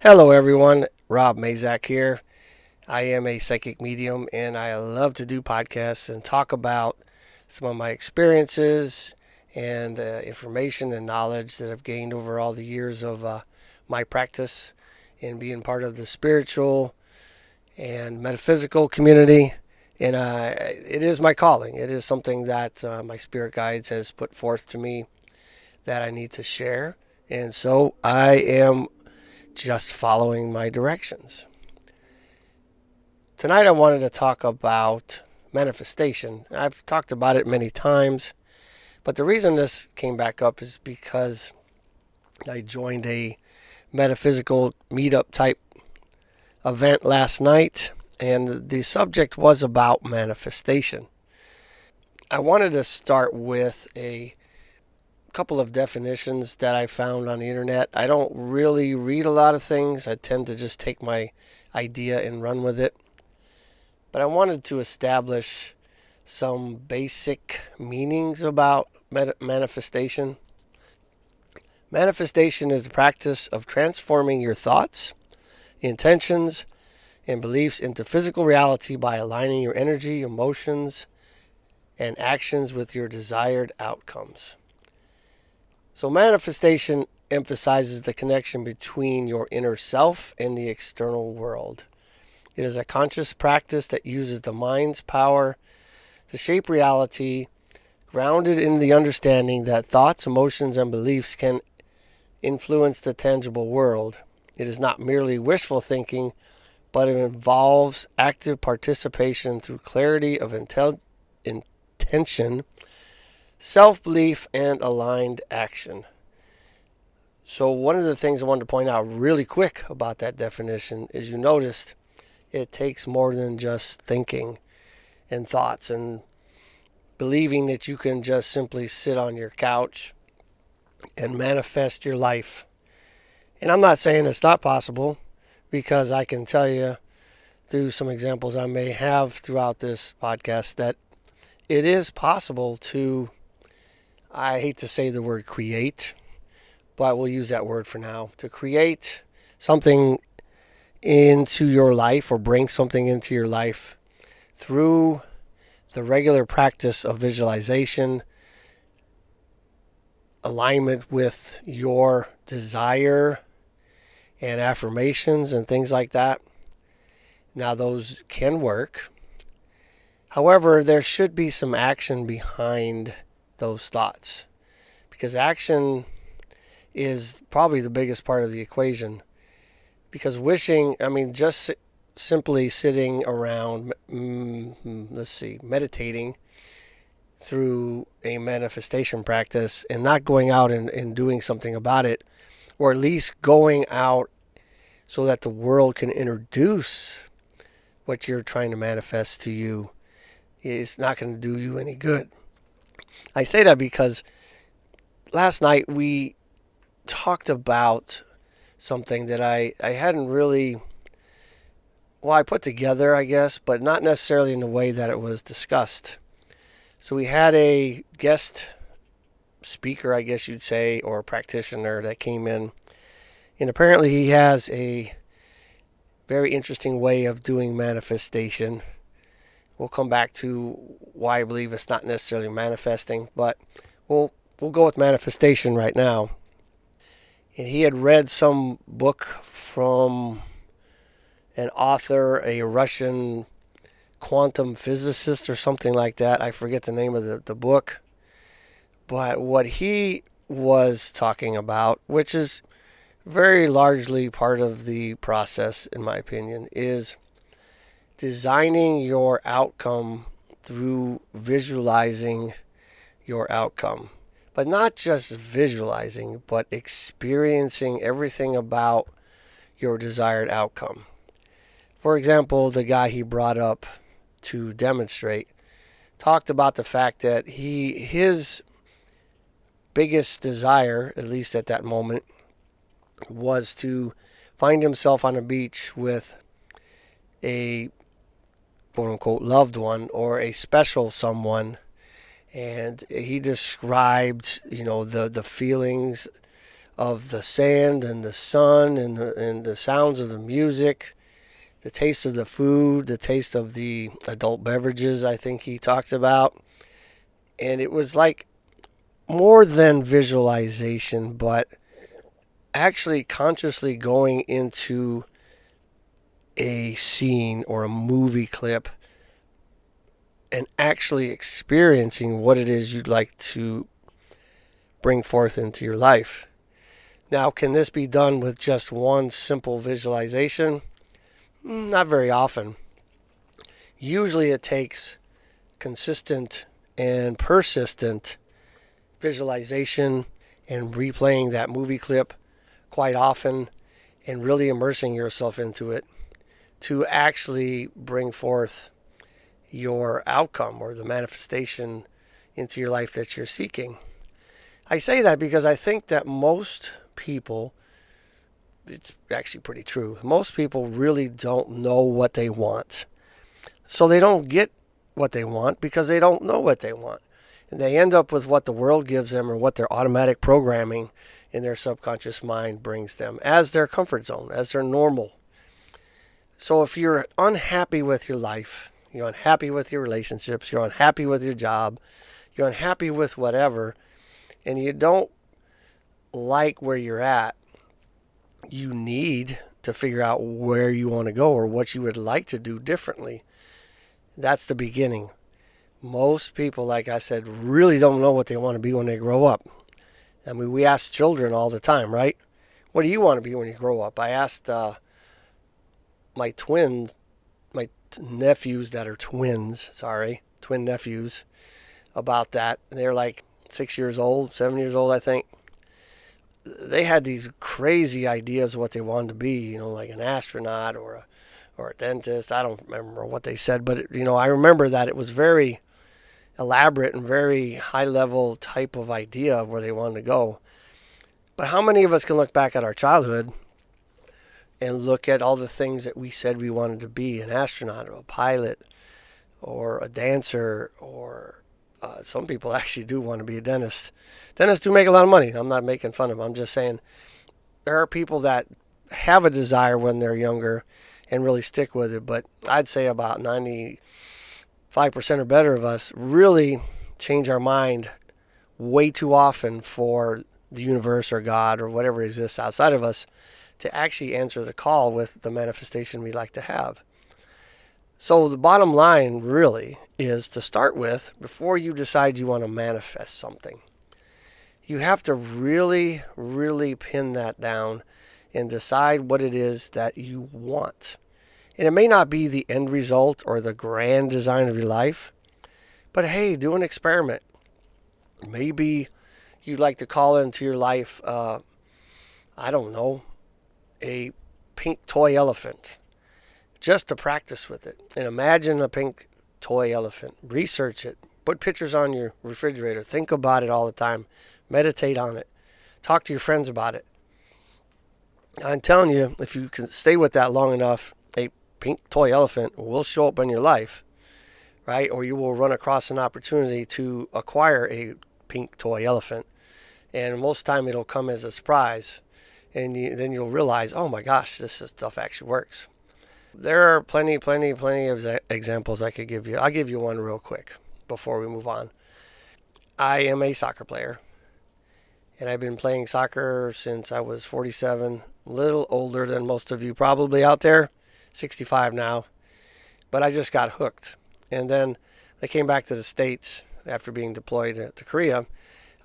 Hello, everyone. Rob Mazak here. I am a psychic medium and I love to do podcasts and talk about some of my experiences and information and knowledge that I've gained over all the years of my practice and being part of the spiritual and metaphysical community. And it is my calling. It is something that my spirit guides has put forth to me that I need to share. And so I am just following my directions. Tonight I wanted to talk about manifestation. I've talked about it many times, but the reason this came back up is because I joined a metaphysical meetup type event last night, and the subject was about manifestation. I wanted to start with a couple of definitions that I found on the internet. I don't really read a lot of things. I tend to just take my idea and run with it. But I wanted to establish some basic meanings about manifestation. Manifestation is the practice of transforming your thoughts, intentions, and beliefs into physical reality by aligning your energy, emotions, and actions with your desired outcomes. So, manifestation emphasizes the connection between your inner self and the external world. It is a conscious practice that uses the mind's power to shape reality, grounded in the understanding that thoughts, emotions, and beliefs can influence the tangible world. It is not merely wishful thinking, but it involves active participation through clarity of intention, self-belief, and aligned action. So one of the things I wanted to point out really quick about that definition is you noticed it takes more than just thinking and thoughts and believing that you can just simply sit on your couch and manifest your life. And I'm not saying it's not possible, because I can tell you through some examples I may have throughout this podcast that it is possible to, I hate to say the word create, but we'll use that word for now, to create something into your life or bring something into your life through the regular practice of visualization, alignment with your desire and affirmations and things like that. Now, those can work. However, there should be some action behind those thoughts, because action is probably the biggest part of the equation. Because wishing, just simply sitting around, meditating through a manifestation practice and not going out and doing something about it, or at least going out so that the world can introduce what you're trying to manifest to you, is not going to do you any good. I say that because last night we talked about something that I hadn't really, well, I put together, I guess, but not necessarily in the way that it was discussed. So we had a guest speaker, I guess you'd say, or a practitioner that came in, and apparently he has a very interesting way of doing manifestation. We'll come back to why I believe it's not necessarily manifesting, but we'll go with manifestation right now. And he had read some book from an author, a Russian quantum physicist or something like that. I forget the name of the book. But what he was talking about, which is very largely part of the process, in my opinion, is designing your outcome through visualizing your outcome. But not just visualizing, but experiencing everything about your desired outcome. For example, the guy he brought up to demonstrate talked about the fact that his biggest desire, at least at that moment, was to find himself on a beach with a quote unquote loved one or a special someone. And he described, the feelings of the sand and the sun and the sounds of the music, the taste of the food, the taste of the adult beverages, I think he talked about. And it was like more than visualization, but actually consciously going into a scene or a movie clip and actually experiencing what it is you'd like to bring forth into your life. Now, can this be done with just one simple visualization? Not very often. Usually it takes consistent and persistent visualization and replaying that movie clip quite often and really immersing yourself into it to actually bring forth your outcome or the manifestation into your life that you're seeking. I say that because I think that most people, it's actually pretty true, most people really don't know what they want. So they don't get what they want because they don't know what they want. And they end up with what the world gives them or what their automatic programming in their subconscious mind brings them as their comfort zone, as their normal. So if you're unhappy with your life, you're unhappy with your relationships, you're unhappy with your job, you're unhappy with whatever, and you don't like where you're at, you need to figure out where you want to go or what you would like to do differently. That's the beginning. Most people, like I said, really don't know what they want to be when they grow up. I mean, we ask children all the time, right? What do you want to be when you grow up? I asked my nephews that are twins, twin nephews, about that. They're like 6 years old, 7 years old, I think. They had these crazy ideas of what they wanted to be, like an astronaut or a dentist. I don't remember what they said, but I remember that it was very elaborate and very high level type of idea of where they wanted to go. But how many of us can look back at our childhood and look at all the things that we said we wanted to be, an astronaut or a pilot or a dancer, or some people actually do want to be a dentist. Dentists do make a lot of money. I'm not making fun of them. I'm just saying there are people that have a desire when they're younger and really stick with it. But I'd say about 95% or better of us really change our mind way too often for the universe or God or whatever exists outside of us to actually answer the call with the manifestation we like to have. So the bottom line really is to start with, before you decide you want to manifest something, you have to really, really pin that down and decide what it is that you want. And it may not be the end result or the grand design of your life, but hey, do an experiment. Maybe you'd like to call into your life, I don't know, a pink toy elephant, just to practice with it. And imagine a pink toy elephant. Research it. Put pictures on your refrigerator. Think about it all the time. Meditate on it. Talk to your friends about it. I'm telling you, if you can stay with that long enough, a pink toy elephant will show up in your life, right? Or you will run across an opportunity to acquire a pink toy elephant. And most of the time it'll come as a surprise. And then you'll realize, oh my gosh, this stuff actually works. There are plenty of examples I could give you. I'll give you one real quick before we move on. I am a soccer player, and I've been playing soccer since I was 47, a little older than most of you probably out there, 65 now, but I just got hooked. And then I came back to the States after being deployed to Korea.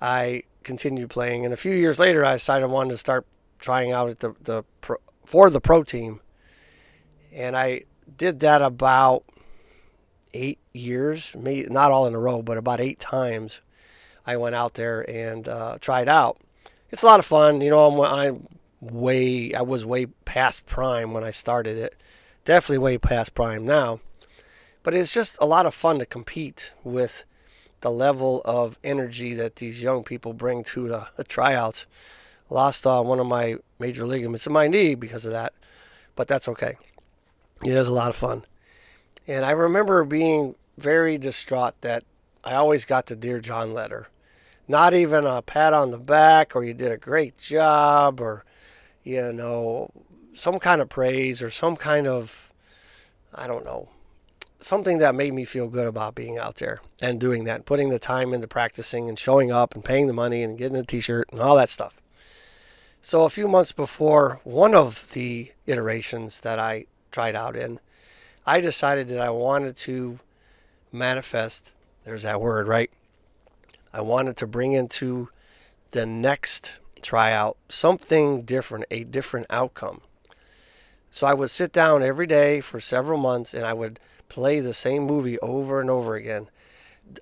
I continued playing, and a few years later I decided I wanted to start trying out at for the pro team. And I did that about 8 years, maybe not all in a row, but about 8 times I went out there and tried out. It's a lot of fun. I was way past prime when I started it. Definitely way past prime now. But it's just a lot of fun to compete with the level of energy that these young people bring to the tryouts. Lost one of my major ligaments in my knee because of that, but that's okay. It is a lot of fun. And I remember being very distraught that I always got the Dear John letter. Not even a pat on the back or you did a great job or, you know, some kind of praise or some kind of, I don't know, something that made me feel good about being out there and doing that, putting the time into practicing and showing up and paying the money and getting a t-shirt and all that stuff. So a few months before one of the iterations that I tried out in, I decided that I wanted to manifest, there's that word, right? I wanted to bring into the next tryout something different, a different outcome. So I would sit down every day for several months and I would play the same movie over and over again.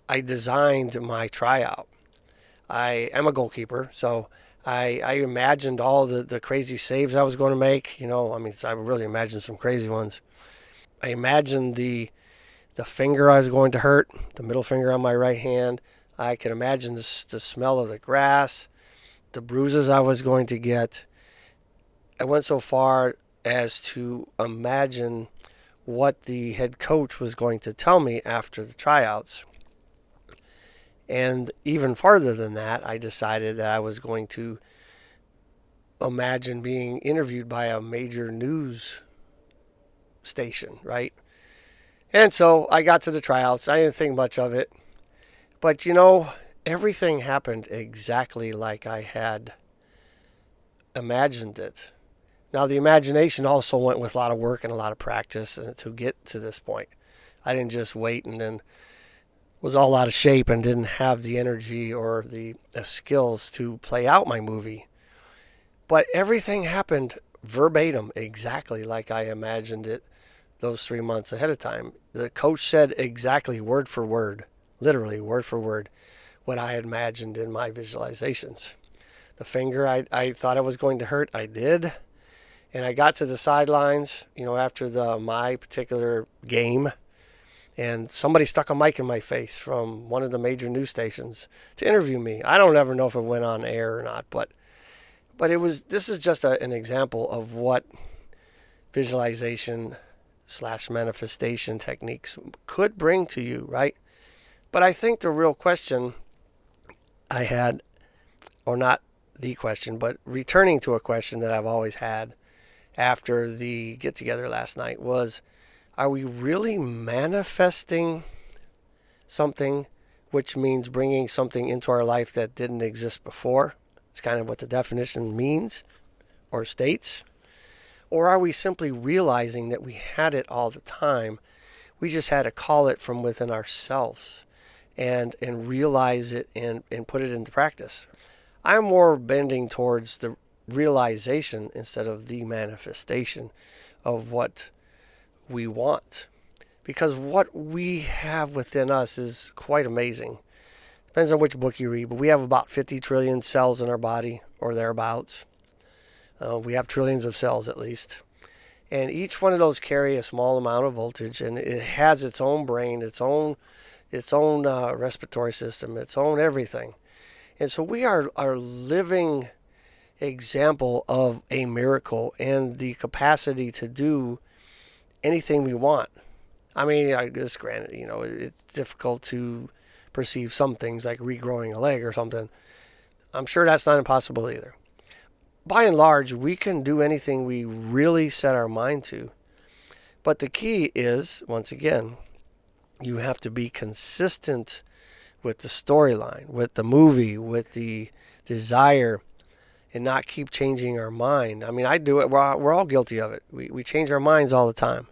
I designed my tryout. I am a goalkeeper, so I imagined all the crazy saves I was going to make. You know, I mean, I really imagined some crazy ones. I imagined the finger I was going to hurt, the middle finger on my right hand. I could imagine the smell of the grass, the bruises I was going to get. I went so far as to imagine what the head coach was going to tell me after the tryouts. And even farther than that, I decided that I was going to imagine being interviewed by a major news station, right? And so I got to the tryouts. I didn't think much of it. But you know, everything happened exactly like I had imagined it. Now, the imagination also went with a lot of work and a lot of practice to get to this point. I didn't just wait and then was all out of shape and didn't have the energy or the skills to play out my movie. But everything happened verbatim, exactly like I imagined it those 3 months ahead of time. The coach said exactly word for word, literally word for word, what I had imagined in my visualizations. The finger I thought I was going to hurt, I did. And I got to the sidelines, you know, after my particular game, and somebody stuck a mic in my face from one of the major news stations to interview me. I don't ever know if it went on air or not, but this is just an example of what visualization slash manifestation techniques could bring to you, right? But I think the real question I had, or not the question, but returning to a question that I've always had after the get together last night was, are we really manifesting something, which means bringing something into our life that didn't exist before? It's kind of what the definition means or states. Or are we simply realizing that we had it all the time? We just had to call it from within ourselves and realize it and put it into practice. I'm more bending towards the realization instead of the manifestation of what we want. Because what we have within us is quite amazing. Depends on which book you read, but we have about 50 trillion cells in our body or thereabouts. We have trillions of cells at least. And each one of those carry a small amount of voltage, and it has its own brain, its own respiratory system, its own everything. And so we are living example of a miracle and the capacity to do anything we want. I mean, I guess granted, you know, it's difficult to perceive some things like regrowing a leg or something. I'm sure that's not impossible either. By and large, we can do anything we really set our mind to. But the key is, once again, you have to be consistent with the storyline, with the movie, with the desire, and not keep changing our mind. I mean, I do it. We're all guilty of it. We change our minds all the time.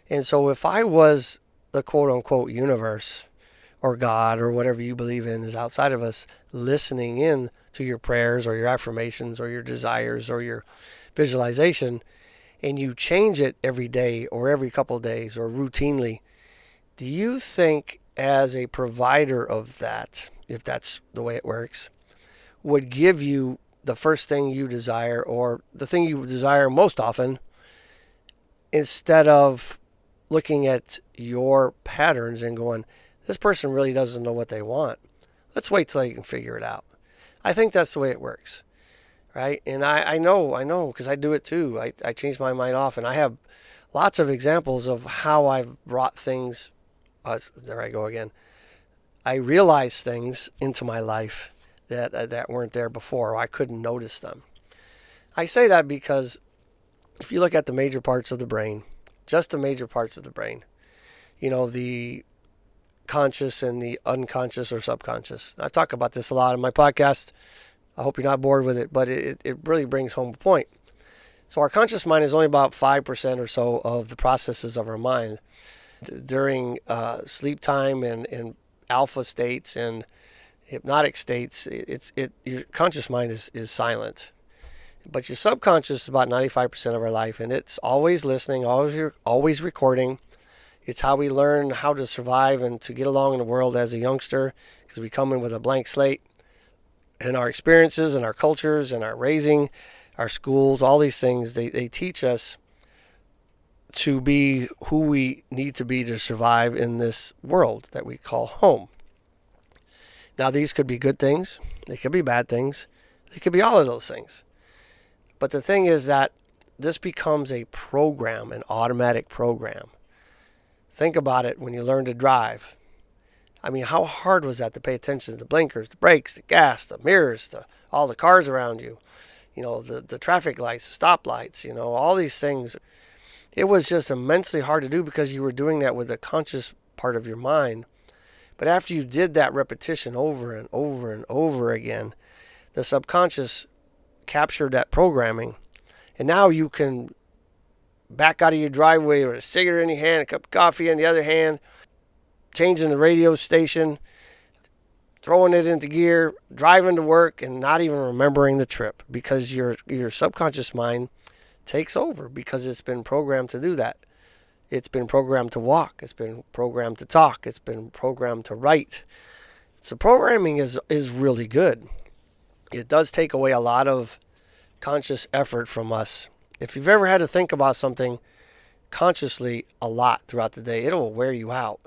And so if I was the quote-unquote universe or God or whatever you believe in is outside of us, listening in to your prayers or your affirmations or your desires or your visualization, and you change it every day or every couple of days or routinely, do you think as a provider of that, if that's the way it works, would give you the first thing you desire or the thing you desire most often instead of looking at your patterns and going, this person really doesn't know what they want. Let's wait till they can figure it out. I think that's the way it works, right? And I know, because I do it too. I change my mind often. I have lots of examples of how I've brought things, there I go again. I realize things into my life that weren't there before, or I couldn't notice them. I say that because if you look at the major parts of the brain, just the major parts of the brain, the conscious and the unconscious or subconscious. I talk about this a lot in my podcast. I hope you're not bored with it, but it really brings home a point. So our conscious mind is only about 5% or so of the processes of our mind. During sleep time and alpha states and hypnotic states, your conscious mind is silent. But your subconscious is about 95% of our life, and it's always listening, always recording. It's how we learn how to survive and to get along in the world as a youngster, because we come in with a blank slate. And our experiences and our cultures and our raising, our schools, all these things, they teach us to be who we need to be to survive in this world that we call home. Now, these could be good things. They could be bad things. They could be all of those things. But the thing is that this becomes a program, an automatic program. Think about it when you learn to drive. I mean, how hard was that to pay attention to the blinkers, the brakes, the gas, the mirrors, all the cars around you, the traffic lights, the stoplights, all these things. It was just immensely hard to do because you were doing that with the conscious part of your mind. But after you did that repetition over and over and over again, the subconscious captured that programming. And now you can back out of your driveway with a cigarette in your hand, a cup of coffee in the other hand, changing the radio station, throwing it into gear, driving to work, and not even remembering the trip because your subconscious mind takes over because it's been programmed to do that. It's been programmed to walk. It's been programmed to talk. It's been programmed to write. So programming is really good. It does take away a lot of conscious effort from us. If you've ever had to think about something consciously a lot throughout the day, it'll wear you out.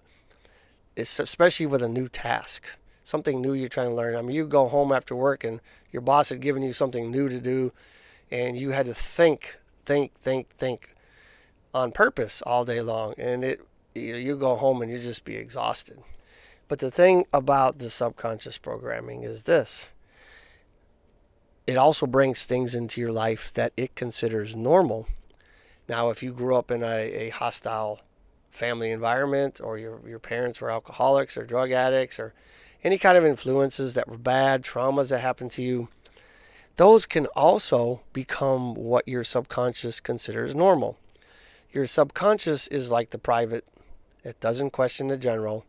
It's especially with a new task, something new you're trying to learn. I mean, you go home after work and your boss had given you something new to do, and you had to think on purpose all day long, and you go home and you just be exhausted. But the thing about the subconscious programming is this. It also brings things into your life that it considers normal. Now, if you grew up in a hostile family environment, or your parents were alcoholics or drug addicts, or any kind of influences that were bad, traumas that happened to you, those can also become what your subconscious considers normal. Your subconscious is like the private. It doesn't question the general.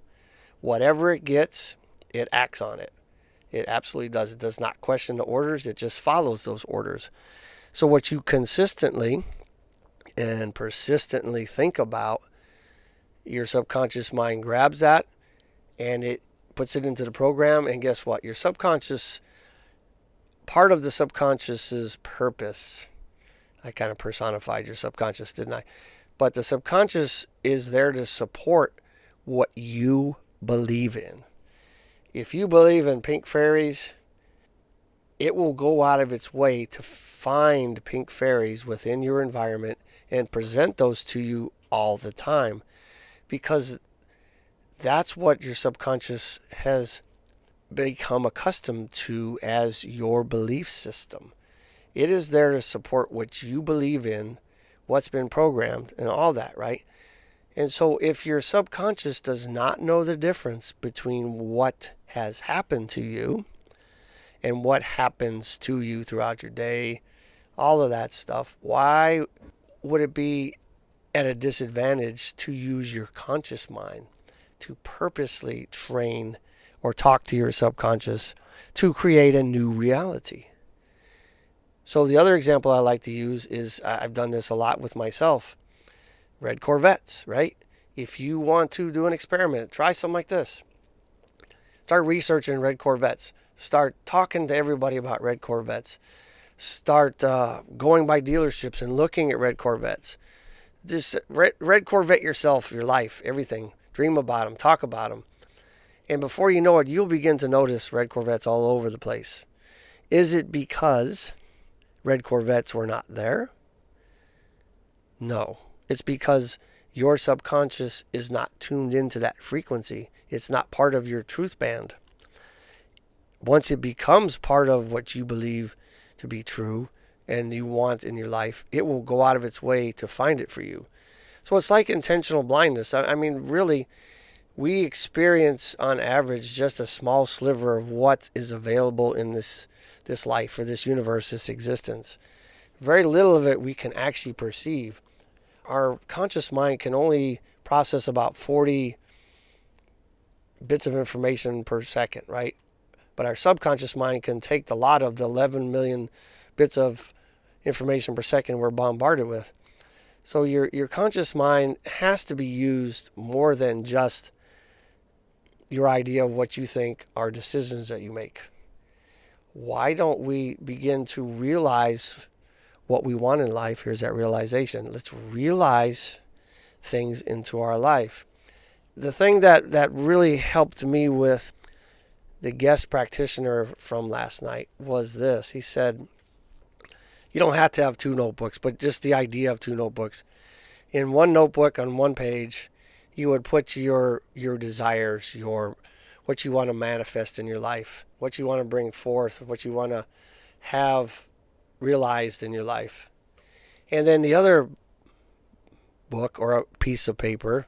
Whatever it gets, it acts on it. It absolutely does. It does not question the orders. It just follows those orders. So what you consistently and persistently think about, your subconscious mind grabs that and it puts it into the program. And guess what? Your subconscious, part of the subconscious's purpose, I kind of personified your subconscious, didn't I? But the subconscious is there to support what you believe in. If you believe in pink fairies, it will go out of its way to find pink fairies within your environment and present those to you all the time, because that's what your subconscious has become accustomed to as your belief system. It is there to support what you believe in, what's been programmed, and all that, right? And so if your subconscious does not know the difference between what has happened to you and what happens to you throughout your day, all of that stuff, why would it be at a disadvantage to use your conscious mind to purposely train or talk to your subconscious to create a new reality? So the other example I like to use is, I've done this a lot with myself, red Corvettes, right? If you want to do an experiment, try something like this. Start researching red Corvettes. Start talking to everybody about red Corvettes. Start going by dealerships and looking at red Corvettes. Just red Corvette yourself, your life, everything. Dream about them, talk about them. And before you know it, you'll begin to notice red Corvettes all over the place. Is it because red Corvettes were not there? No. It's because your subconscious is not tuned into that frequency. It's not part of your truth band. once it becomes part of what you believe to be true and you want in your life, it will go out of its way to find it for you. So it's like intentional blindness. I mean, really, we experience on average just a small sliver of what is available in this life or this universe, this existence. Very little of it we can actually perceive. Our conscious mind can only process about 40 bits of information per second, right? But our subconscious mind can take the lot of the 11 million bits of information per second we're bombarded with. So your conscious mind has to be used more than just your idea of what you think are decisions that you make. Why don't we begin to realize what we want in life? Here's that realization. Let's realize things into our life. The thing that really helped me with the guest practitioner from last night was this. He said, you don't have to have two notebooks, but just the idea of two notebooks. In one notebook on one page, you would put your desires, what you want to manifest in your life, what you want to bring forth, what you want to have realized in your life. And then the other book or a piece of paper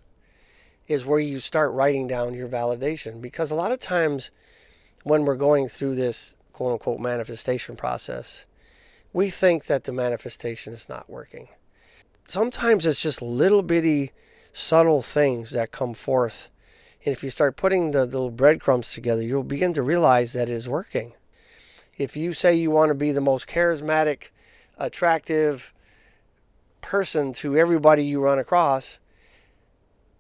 is where you start writing down your validation. Because a lot of times when we're going through this quote unquote manifestation process, we think that the manifestation is not working. Sometimes it's just little bitty subtle things that come forth. And if you start putting the little breadcrumbs together, you'll begin to realize that it is working. If you say you want to be the most charismatic, attractive person to everybody you run across,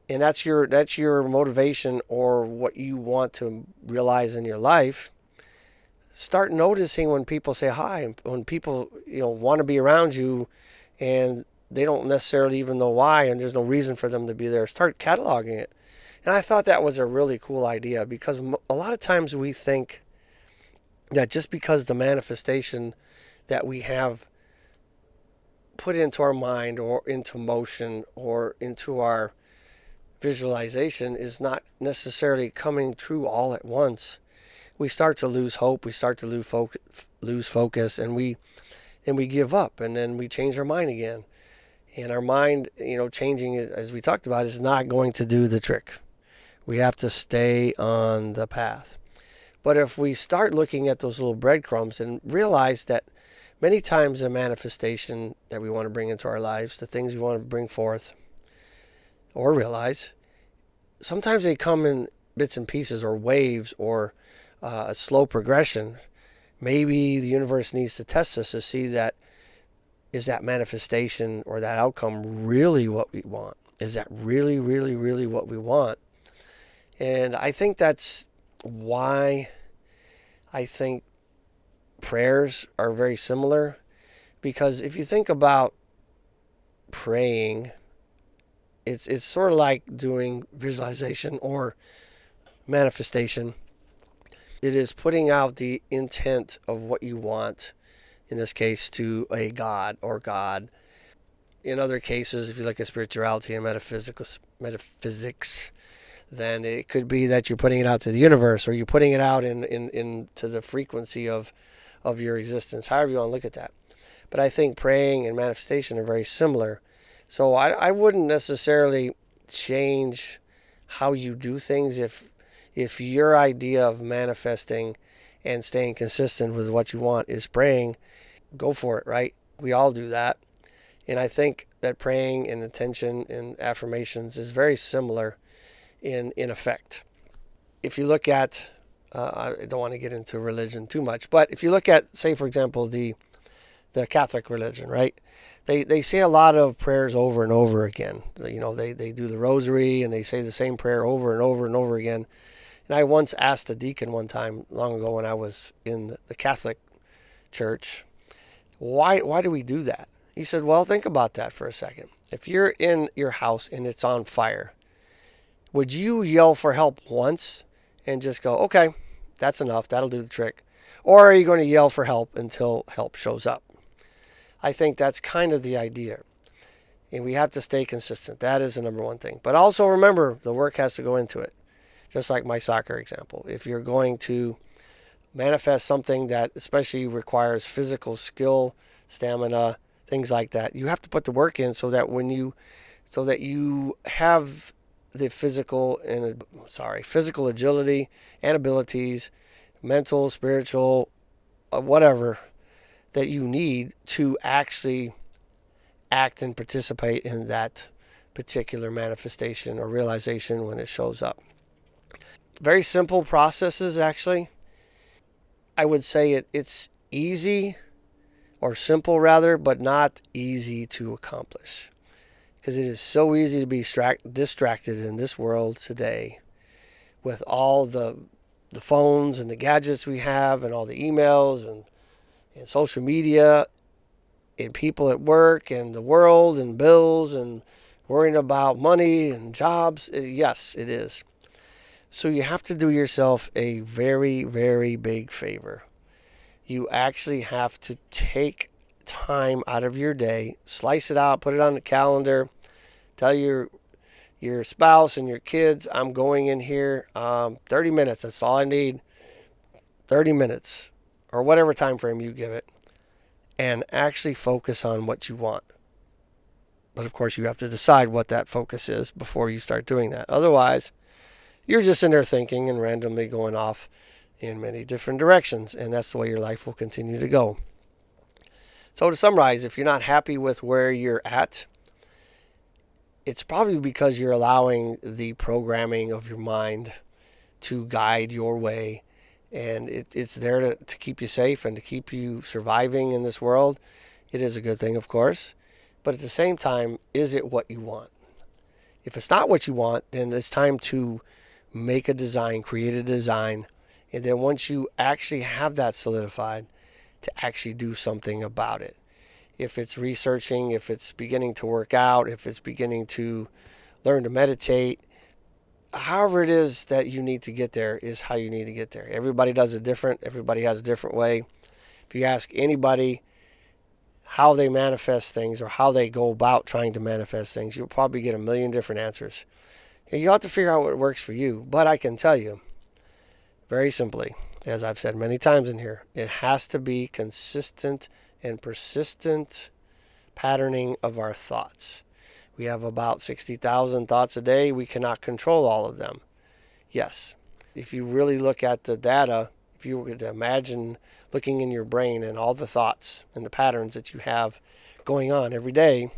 and that's your motivation or what you want to realize in your life, start noticing when people say hi, when people want to be around you and they don't necessarily even know why and there's no reason for them to be there. Start cataloging it. And I thought that was a really cool idea, because a lot of times we think that just because the manifestation that we have put into our mind or into motion or into our visualization is not necessarily coming true all at once, we start to lose hope, we start to lose focus, and we give up, and then we change our mind again. And our mind, changing, as we talked about, is not going to do the trick. We have to stay on the path. But if we start looking at those little breadcrumbs and realize that many times the manifestation that we want to bring into our lives, the things we want to bring forth or realize, sometimes they come in bits and pieces or waves or a slow progression. Maybe the universe needs to test us to see that, is that manifestation or that outcome really what we want? Is that really, really, really what we want? And I think that's why I think prayers are very similar. Because if you think about praying, it's sort of like doing visualization or manifestation. It is putting out the intent of what you want, in this case, to a God or God. In other cases, if you look at spirituality and metaphysics, then it could be that you're putting it out to the universe, or you're putting it out into the frequency of your existence, however you want to look at that. But I think praying and manifestation are very similar. So I wouldn't necessarily change how you do things. If your idea of manifesting and staying consistent with what you want is praying, go for it, right? We all do that. And I think that praying and intention and affirmations is very similar in effect. If you look at, I don't want to get into religion too much, but if you look at, say, for example, the Catholic religion, right? They say a lot of prayers over and over again. They do the rosary and they say the same prayer over and over and over again. And I once asked a deacon one time, long ago when I was in the Catholic church, why do we do that? He said, well, think about that for a second. If you're in your house and it's on fire, would you yell for help once and just go, okay, that's enough, that'll do the trick? Or are you going to yell for help until help shows up? I think that's kind of the idea. And we have to stay consistent. That is the number one thing. But also remember, the work has to go into it. Just like my soccer example. If you're going to manifest something that especially requires physical skill, stamina, things like that. You have to put the work in so that you have the physical agility and abilities, mental, spiritual, whatever that you need to actually act and participate in that particular manifestation or realization when it shows up. Very simple processes, actually. I would say it's easy or simple rather, but not easy to accomplish because it is so easy to be distracted in this world today with all the phones and the gadgets we have and all the emails and social media and people at work and the world and bills and worrying about money and jobs. Yes, it is. So you have to do yourself a very, very big favor. You actually have to take time out of your day, slice it out, put it on the calendar, tell your spouse and your kids, I'm going in here 30 minutes. That's all I need. 30 minutes or whatever time frame you give it, and actually focus on what you want. But of course, you have to decide what that focus is before you start doing that. Otherwise, you're just in there thinking and randomly going off in many different directions, and that's the way your life will continue to go. So to summarize, if you're not happy with where you're at, it's probably because you're allowing the programming of your mind to guide your way, and it's there to keep you safe and to keep you surviving in this world. It is a good thing, of course, but at the same time, is it what you want? If it's not what you want, then it's time to make a design, create a design, and then once you actually have that solidified, to actually do something about it. If it's researching, if it's beginning to work out, if it's beginning to learn to meditate, however it is that you need to get there is how you need to get there. Everybody does it different. Everybody has a different way. If you ask anybody how they manifest things or how they go about trying to manifest things, you'll probably get a million different answers. And you have to figure out what works for you. But I can tell you, very simply, as I've said many times in here, it has to be consistent and persistent patterning of our thoughts. We have about 60,000 thoughts a day. We cannot control all of them. Yes, if you really look at the data, if you were to imagine looking in your brain and all the thoughts and the patterns that you have going on every day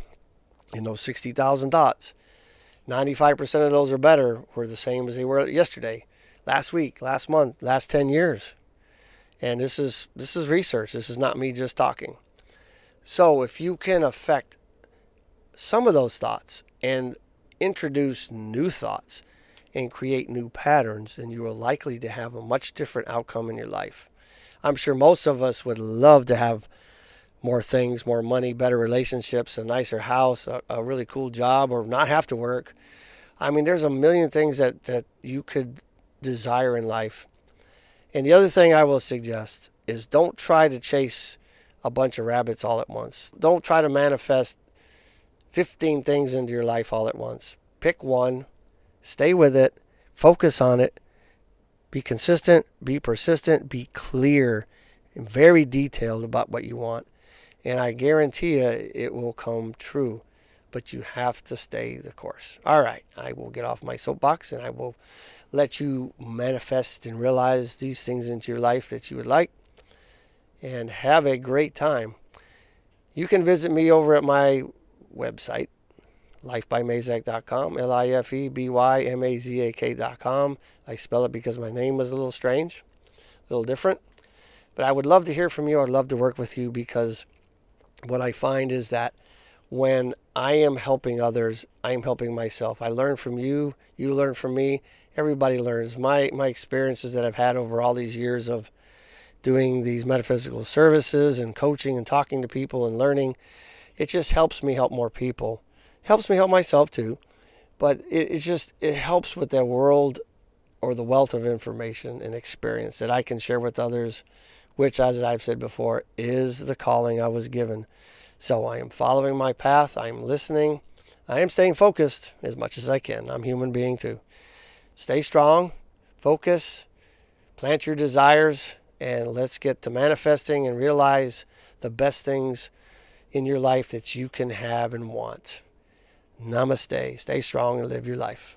in those 60,000 thoughts, 95% of those are better, were the same as they were yesterday, last week, last month, last 10 years. And this is research. This is not me just talking. So if you can affect some of those thoughts and introduce new thoughts and create new patterns, then you are likely to have a much different outcome in your life. I'm sure most of us would love to have more things, more money, better relationships, a nicer house, a really cool job, or not have to work. I mean, there's a million things that you could desire in life. And the other thing I will suggest is don't try to chase a bunch of rabbits all at once. Don't try to manifest 15 things into your life all at once. Pick one, stay with it, focus on it, be consistent, be persistent, be clear, and very detailed about what you want. And I guarantee you it will come true. But you have to stay the course. All right, I will get off my soapbox and I will let you manifest and realize these things into your life that you would like, and have a great time. You can visit me over at my website, lifebymazak.com, lifebymazak.com. I spell it because my name is a little strange, a little different. But I would love to hear from you. I'd love to work with you, because what I find is that when I am helping others, I am helping myself. I learn from you, you learn from me, everybody learns. My experiences that I've had over all these years of doing these metaphysical services and coaching and talking to people and learning, it just helps me help more people. Helps me help myself too, but it helps with the world, or the wealth of information and experience that I can share with others, which, as I've said before, is the calling I was given. So I am following my path. I am listening. I am staying focused as much as I can. I'm a human being too. Stay strong, focus, plant your desires, and let's get to manifesting and realize the best things in your life that you can have and want. Namaste. Stay strong and live your life.